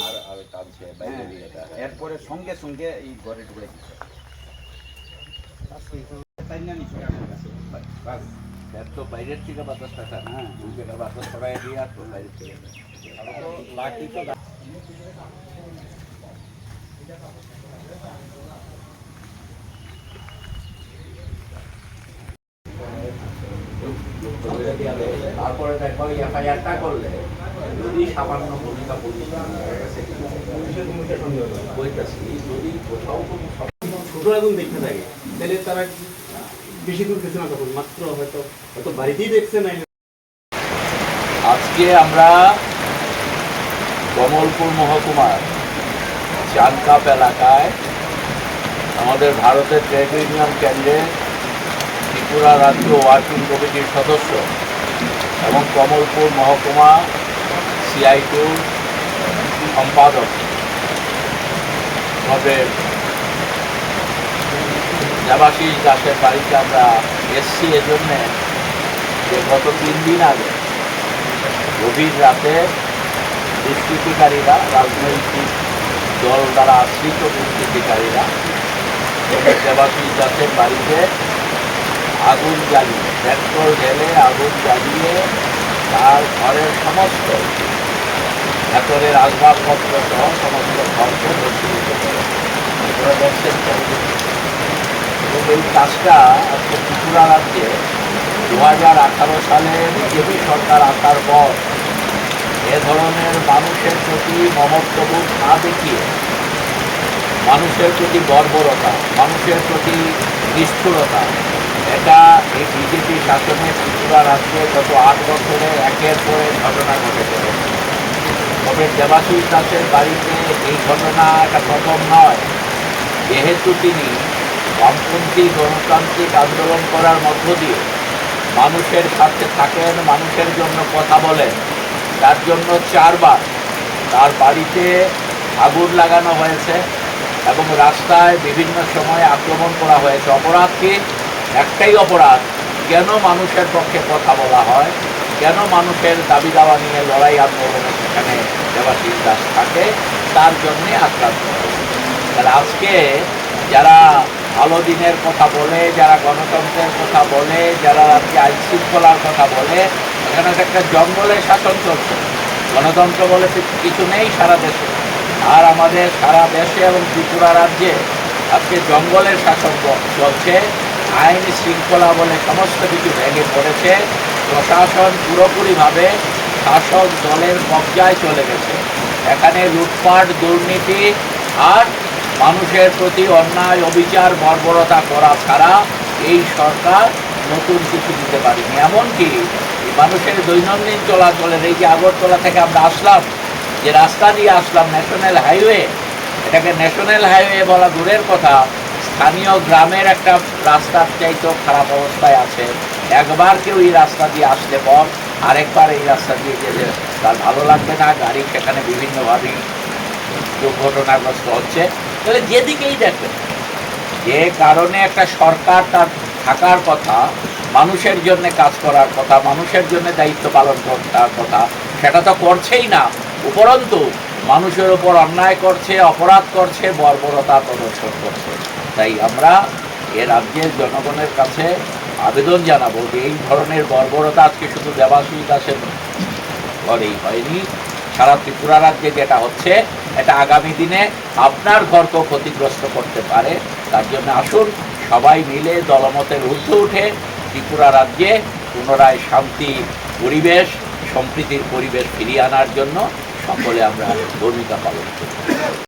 আর টানছে বাইরে দিয়ে এরপরে সঙ্গে সঙ্গে এই ঘরে ঢুকে দিচ্ছে তো বাইরের থেকে বাতাসটা না দুই জায়গায় বাতাস ছড়াই দিয়ে আর বাইরের থেকে লাঠি তো তারপরে দেখো এফআইআরটা করলে যদি সামান্য ভূমিকা যদি কোথাও কোনো ছোট এখন দেখতে থাকে তাহলে তারা বেশি দূর গেছে না, তখন মাত্র হয়তো হয়তো বাড়িতেই দেখছে না। আজকে আমরা কমলপুর মহকুমার চানকাপ এলাকায় আমাদের ভারতের ট্রেড ইউনিয়ন কেন্দ্রে ত্রিপুরা রাজ্য ওয়ার্কিং কমিটির সদস্য এবং কমলপুর মহকুমা CI2 সম্পাদক তবে দেবাশিস দাসের বাড়িতে আমরা এসছি এজন্যে যে গত 3 দিন আগে গভীর রাতে দুষ্কৃতিকারীরা, রাজনৈতিক দল দ্বারা আশ্রিত দুষ্কৃতিকারীরা দেবাশিস দাসের বাড়িতে আগুন জ্বালিয়ে পেট্রোল ঢেলে আগুন জ্বালিয়ে তার ঘরের সমস্ত ভেতরের আসবাবপত্র সহ সমস্ত ঘরকে নষ্ট করে আপনারা দেখছেন। এবং এই কাজটা আজকে ত্রিপুরা রাজ্যে 2018 সালে বিজেপি সরকার আসার পর এ ধরনের মানুষের প্রতি মমত্ববোধ না দেখিয়ে মানুষের প্রতি বর্বরতা, মানুষের প্রতি নিষ্ঠুরতা, এটা এই বিজেপি শাসনে ত্রিপুরা রাজ্যে গত 8 বছরে একের পর এক ঘটনা ঘটে চলেছে। তবে দেবাশিস দাসের বাড়িতে এই ঘটনা একটা প্রথম নয়, যেহেতু তিনি বামপন্থী গণতান্ত্রিক আন্দোলন করার মধ্য দিয়ে মানুষের সাথে থাকেন, মানুষের জন্য কথা বলেন, তার জন্য 4 বার তার বাড়িতে আগুন লাগানো হয়েছে এবং রাস্তায় বিভিন্ন সময় আক্রমণ করা হয়েছে। অপরাধ কি? একটাই অপরাধ, কেন মানুষের পক্ষে কথা বলা হয়, কেন মানুষের দাবি দাওয়া নিয়ে লড়াই আন্দোলনে সেখানে দেবাশিস দাস থাকে, তার জন্যে আক্রান্ত হয়েছে। তাহলে আজকে যারা ভালো দিনের কথা বলে, যারা গণতন্ত্রের কথা বলে, যারা রাজ্যে আইন শৃঙ্খলার কথা বলে, এখানে একটা জঙ্গলের শাসন চলছে। গণতন্ত্র বলে কিছু নেই সারা দেশে, আর আমাদের সারা দেশে এবং ত্রিপুরা রাজ্যে আজকে জঙ্গলের শাসন চলছে। আইন শৃঙ্খলা বলে সমস্ত কিছু ভেঙে পড়েছে। প্রশাসন পুরোপুরিভাবে শাসক দলের কবজায় চলে গেছে। এখানে লুটপাট, দুর্নীতি আর মানুষের প্রতি অন্যায়, অবিচার, বর্বরতা করা ছাড়া এই সরকার নতুন কিছু দিতে পারেনি। এমনকি মানুষের দৈনন্দিন চলাচলের এই যে আগরতলা থেকে আমরা আসলাম, যে রাস্তা দিয়ে আসলাম ন্যাশনাল হাইওয়ে, এটাকে ন্যাশনাল হাইওয়ে বলা দূরের কথা, স্থানীয় গ্রামের একটা রাস্তার চাইতেও খারাপ অবস্থায় আছে। একবার কেউ এই রাস্তা দিয়ে আসলে পর আরেকবার এই রাস্তা দিয়ে যেতে তার ভালো লাগবে না। গাড়ি সেখানে বিভিন্নভাবেই দুর্ঘটনাগ্রস্ত হচ্ছে। তাহলে যেদিকেই দেখবেন, যে কারণে একটা সরকার তার থাকার কথা, মানুষের জন্য কাজ করার কথা, মানুষের জন্য দায়িত্ব পালন করার কথা, সেটা তো করছেই না, উপরন্তু মানুষের উপর অন্যায় করছে, অপরাধ করছে, বর্বরতা প্রদর্শন করছে। তাই আমরা এ রাজ্যের জনগণের কাছে আবেদন জানাবো যে এই ধরনের বর্বরতা আজকে শুধু দেবাশিস দাসের ঘরেই হয়নি, সারা ত্রিপুরা রাজ্যে যেটা হচ্ছে, এটা আগামী দিনে আপনার ঘরকেও ক্ষতিগ্রস্ত করতে পারে। তার জন্য আসুন সবাই মিলে দলমতের ঊর্ধ্বে উঠে ত্রিপুরা রাজ্যে পুনরায় শান্তি পরিবেশ, সম্প্রীতির পরিবেশ ফিরিয়ে আনার জন্য সকলে আমরা ভূমিকা পালন করি।